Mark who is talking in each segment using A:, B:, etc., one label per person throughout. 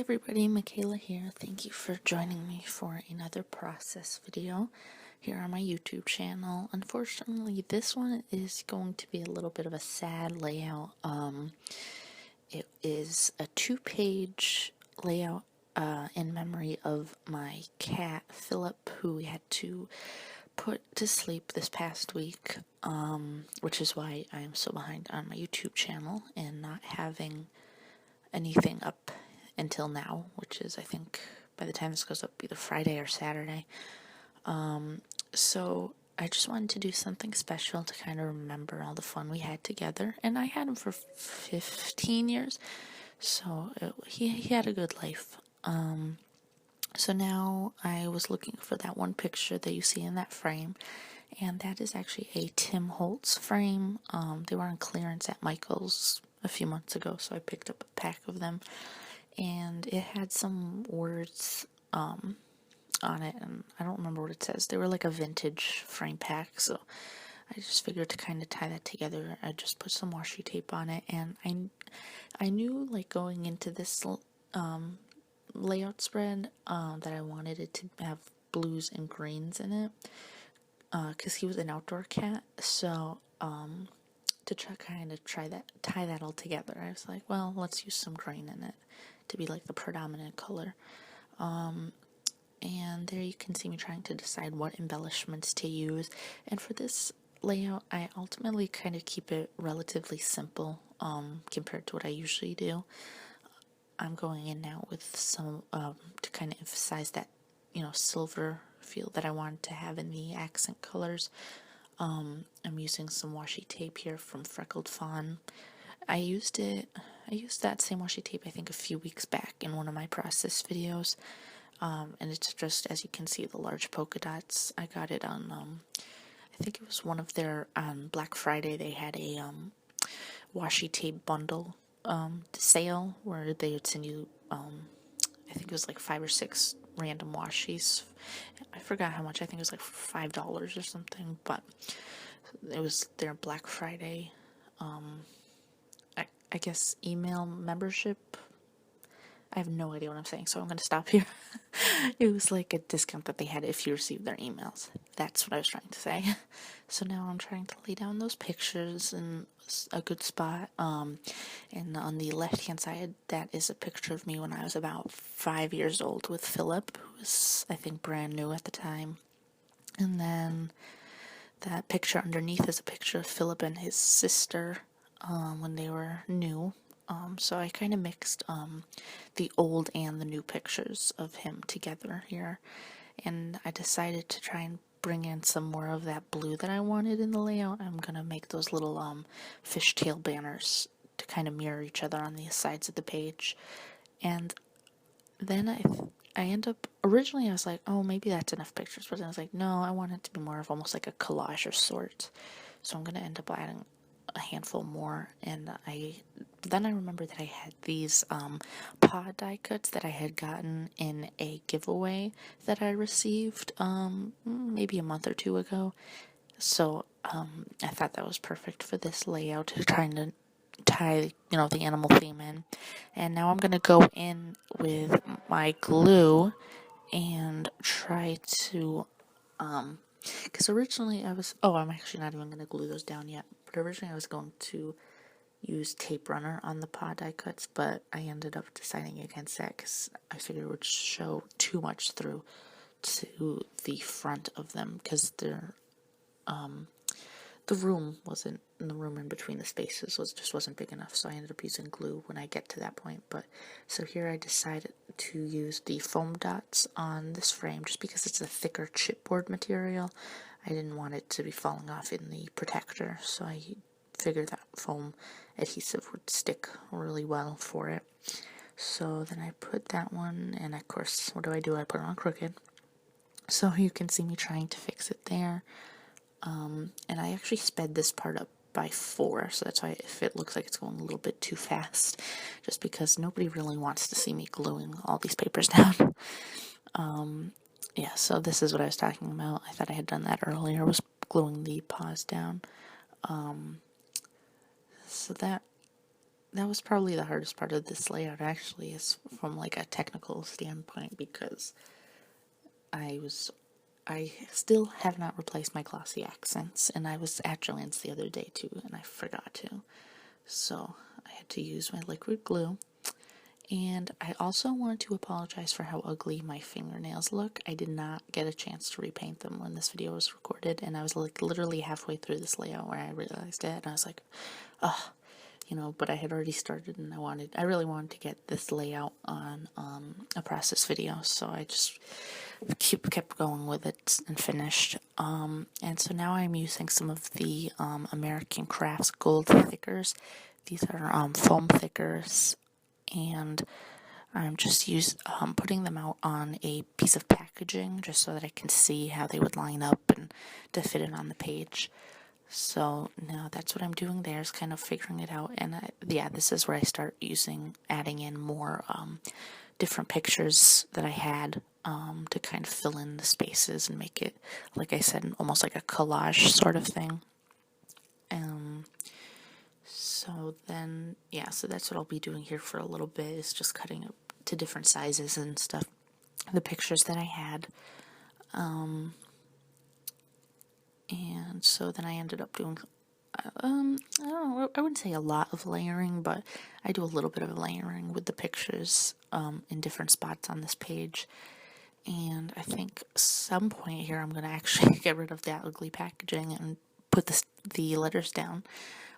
A: everybody, Michaela here. Thank you for joining me for another process video here on my YouTube channel. Unfortunately, this one is going to be a little bit of a sad layout. It is a 2-page layout in memory of my cat, Philip, who we had to put to sleep this past week, which is why I am so behind on my YouTube channel and not having anything up until now, which is, I think, by the time this goes up, either Friday or Saturday. So I just wanted to do something special to kind of remember all the fun we had together, and I had him for 15 years, so he had a good life. So now I was looking for that one picture that you see in that frame, and that is actually a Tim Holtz frame. They were on clearance at Michael's a few months ago, so I picked up a pack of them, and it had some words on it, and I don't remember what it says. They were like a vintage frame pack, so I just figured to kind of tie that together. I just put some washi tape on it, and I knew, like, going into this layout spread that I wanted it to have blues and greens in it, because he was an outdoor cat. So to tie that all together, I was like, well, let's use some green in it to be like the predominant color. And there you can see me trying to decide what embellishments to use. And for this layout, I ultimately kind of keep it relatively simple compared to what I usually do. I'm going in now with some to kind of emphasize that, silver feel that I wanted to have in the accent colors. I'm using some washi tape here from Freckled Fawn. I used that same washi tape, I think, a few weeks back in one of my process videos. And it's just, as you can see, the large polka dots. I got it on, I think it was one of their, on Black Friday, they had a washi tape bundle sale where they would send you, I think it was like 5 or 6 random washis. I forgot how much. I think it was like $5 or something, but it was their Black Friday, I guess, email membership. I have no idea what I'm saying, so I'm going to stop here. It was like a discount that they had if you received their emails. That's what I was trying to say. So now I'm trying to lay down those pictures in a good spot. And on the left-hand side, that is a picture of me when I was about 5 years old with Philip, who was, I think, brand new at the time. And then that picture underneath is a picture of Philip and his sister when they were new. So I kind of mixed the old and the new pictures of him together here, and I decided to try and bring in some more of that blue that I wanted in the layout. I'm gonna make those little fishtail banners to kind of mirror each other on the sides of the page. And then I end up, originally I was like, oh, maybe that's enough pictures, but then I was like, no, I want it to be more of almost like a collage of sorts. So I'm gonna end up adding a handful more, and then I remember that I had these paw die cuts that I had gotten in a giveaway that I received maybe a month or two ago. So I thought that was perfect for this layout, trying to tie the animal theme in. And now I'm gonna go in with my glue and try to because originally I'm actually not even going to glue those down yet, but originally I was going to use tape runner on the paw die cuts, but I ended up deciding against that because I figured it would show too much through to the front of them, because they're the room in between the spaces wasn't big enough, so I ended up using glue when I get to that point. But so here I decided to use the foam dots on this frame just because it's a thicker chipboard material. I didn't want it to be falling off in the protector, so I figured that foam adhesive would stick really well for it. So then I put that one, and of course, what do? I put it on crooked. So you can see me trying to fix it there. And I actually sped this part up by 4, so that's why if it looks like it's going a little bit too fast, just because nobody really wants to see me gluing all these papers down. Yeah, so this is what I was talking about. I thought I had done that earlier, was gluing the paws down. So that that was probably the hardest part of this layout, actually, is from like a technical standpoint, because I still have not replaced my glossy accents, and I was at Joann's the other day too, and I forgot to. So I had to use my liquid glue. And I also want to apologize for how ugly my fingernails look. I did not get a chance to repaint them when this video was recorded, and I was like literally halfway through this layout where I realized it, and I was like, ugh, but I had already started, and I really wanted to get this layout on a process video, so I just kept going with it and finished. And so now I'm using some of the American Crafts Gold Thickers. These are foam thickers, and I'm just putting them out on a piece of packaging just so that I can see how they would line up and to fit it on the page. So now that's what I'm doing there, is kind of figuring it out. And this is where I start adding in more different pictures that I had to kind of fill in the spaces and make it, like I said, almost like a collage sort of thing. So that's what I'll be doing here for a little bit, is just cutting up to different sizes and stuff, the pictures that I had. And so then I ended up doing, I don't know, I wouldn't say a lot of layering, but I do a little bit of layering with the pictures in different spots on this page. And I think some point here I'm going to actually get rid of that ugly packaging and put the letters down.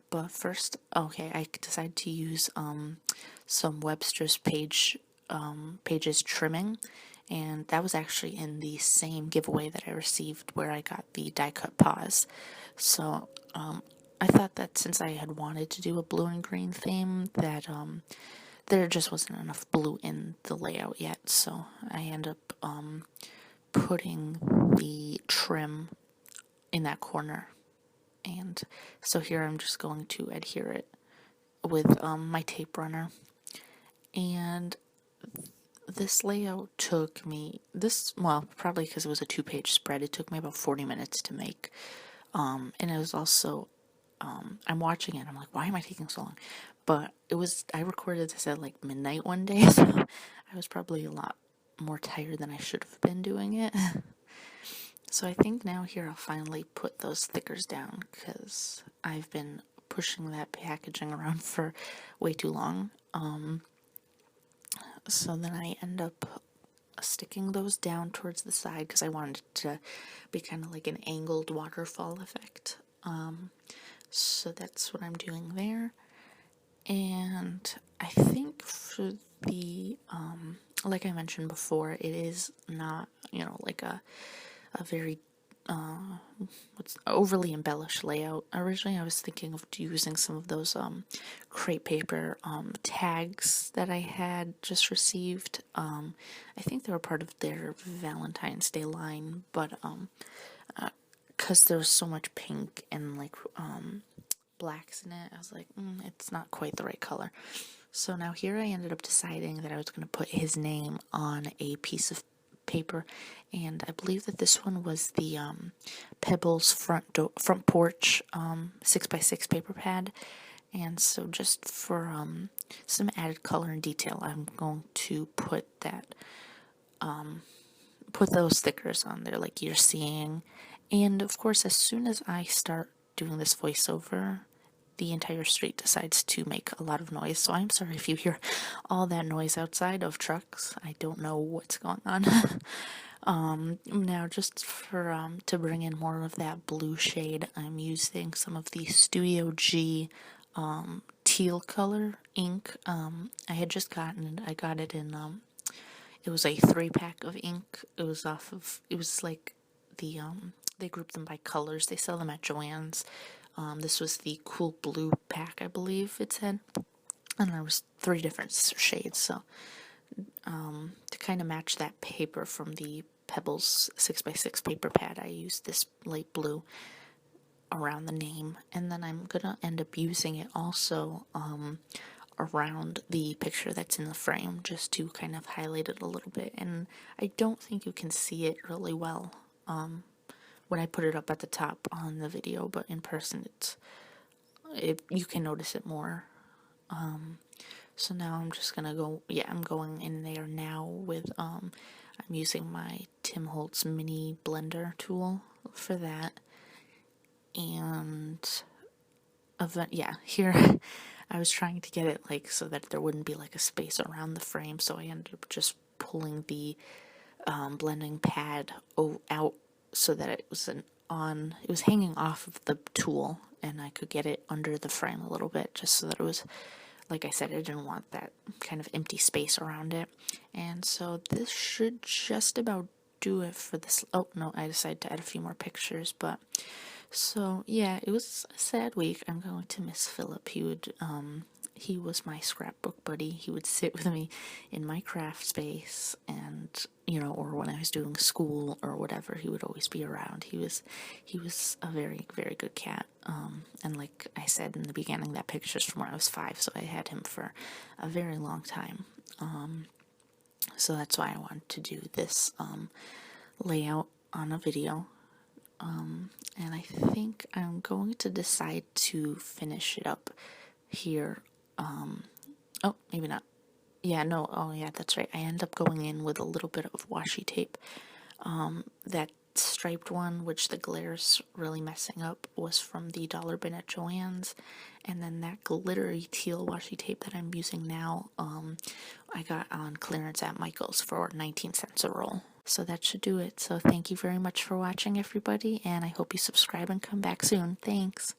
A: But first, okay, I decided to use some Webster's pages trimming, and that was actually in the same giveaway that I received where I got the die cut paws. So I thought that since I had wanted to do a blue and green theme, that there just wasn't enough blue in the layout yet, so I ended up putting the trim in that corner. And so here I'm just going to adhere it with my tape runner. And this layout took me, probably because it was a 2-page spread, it took me about 40 minutes to make. And it was also, I'm watching it, I'm like, why am I taking so long? But I recorded this at like midnight one day, so I was probably a lot more tired than I should have been doing it. So I think now here I'll finally put those thickers down, because I've been pushing that packaging around for way too long. So then I end up sticking those down towards the side, because I wanted it to be kind of like an angled waterfall effect. So that's what I'm doing there. And I think for the, like I mentioned before, it is not, like a very what's overly embellished layout. Originally I was thinking of using some of those crepe paper tags that I had just received. I think they were part of their Valentine's Day line, but because there was so much pink and like blacks in it, I was like, it's not quite the right color. So now here I ended up deciding that I was going to put his name on a piece of paper, and I believe that this one was the Pebbles front porch 6x6 paper pad. And so just for some added color and detail, I'm going to put those stickers on there like you're seeing. And of course, as soon as I start doing this voiceover, the entire street decides to make a lot of noise. So I'm sorry if you hear all that noise outside of trucks. I don't know what's going on. Now just for to bring in more of that blue shade, I'm using some of the Studio G teal color ink. I had just I got it in it was a 3-pack of ink. It was like the they group them by colors. They sell them at Joann's. This was the cool blue pack, I believe it said, and there was 3 different shades. So to kind of match that paper from the Pebbles 6x6 paper pad, I used this light blue around the name, and then I'm gonna end up using it also around the picture that's in the frame, just to kind of highlight it a little bit. And I don't think you can see it really well when I put it up at the top on the video, but in person you can notice it more. So now I'm just gonna go, yeah, I'm going in there now with, I'm using my Tim Holtz mini blender tool for that. And, yeah, here I was trying to get it like so that there wouldn't be like a space around the frame, so I ended up just pulling the blending pad out so that it was it was hanging off of the tool, and I could get it under the frame a little bit, just so that it was, like I said, I didn't want that kind of empty space around it. And so this should just about do it for this. Oh no, I decided to add a few more pictures, but so yeah, it was a sad week. I'm going to miss Philip. He was my scrapbook buddy. He would sit with me in my craft space, and or when I was doing school or whatever, he would always be around. He was a very, very good cat. And like I said in the beginning, that picture's from when I was 5, so I had him for a very long time. So that's why I wanted to do this layout on a video. And I think I'm going to decide to finish it up here. Oh, maybe not. Yeah, no, oh yeah, that's right. I end up going in with a little bit of washi tape. That striped one, which the glare's really messing up, was from the dollar bin at Joann's. And then that glittery teal washi tape that I'm using now, I got on clearance at Michael's for 19 cents a roll. So that should do it. So thank you very much for watching, everybody, and I hope you subscribe and come back soon. Thanks.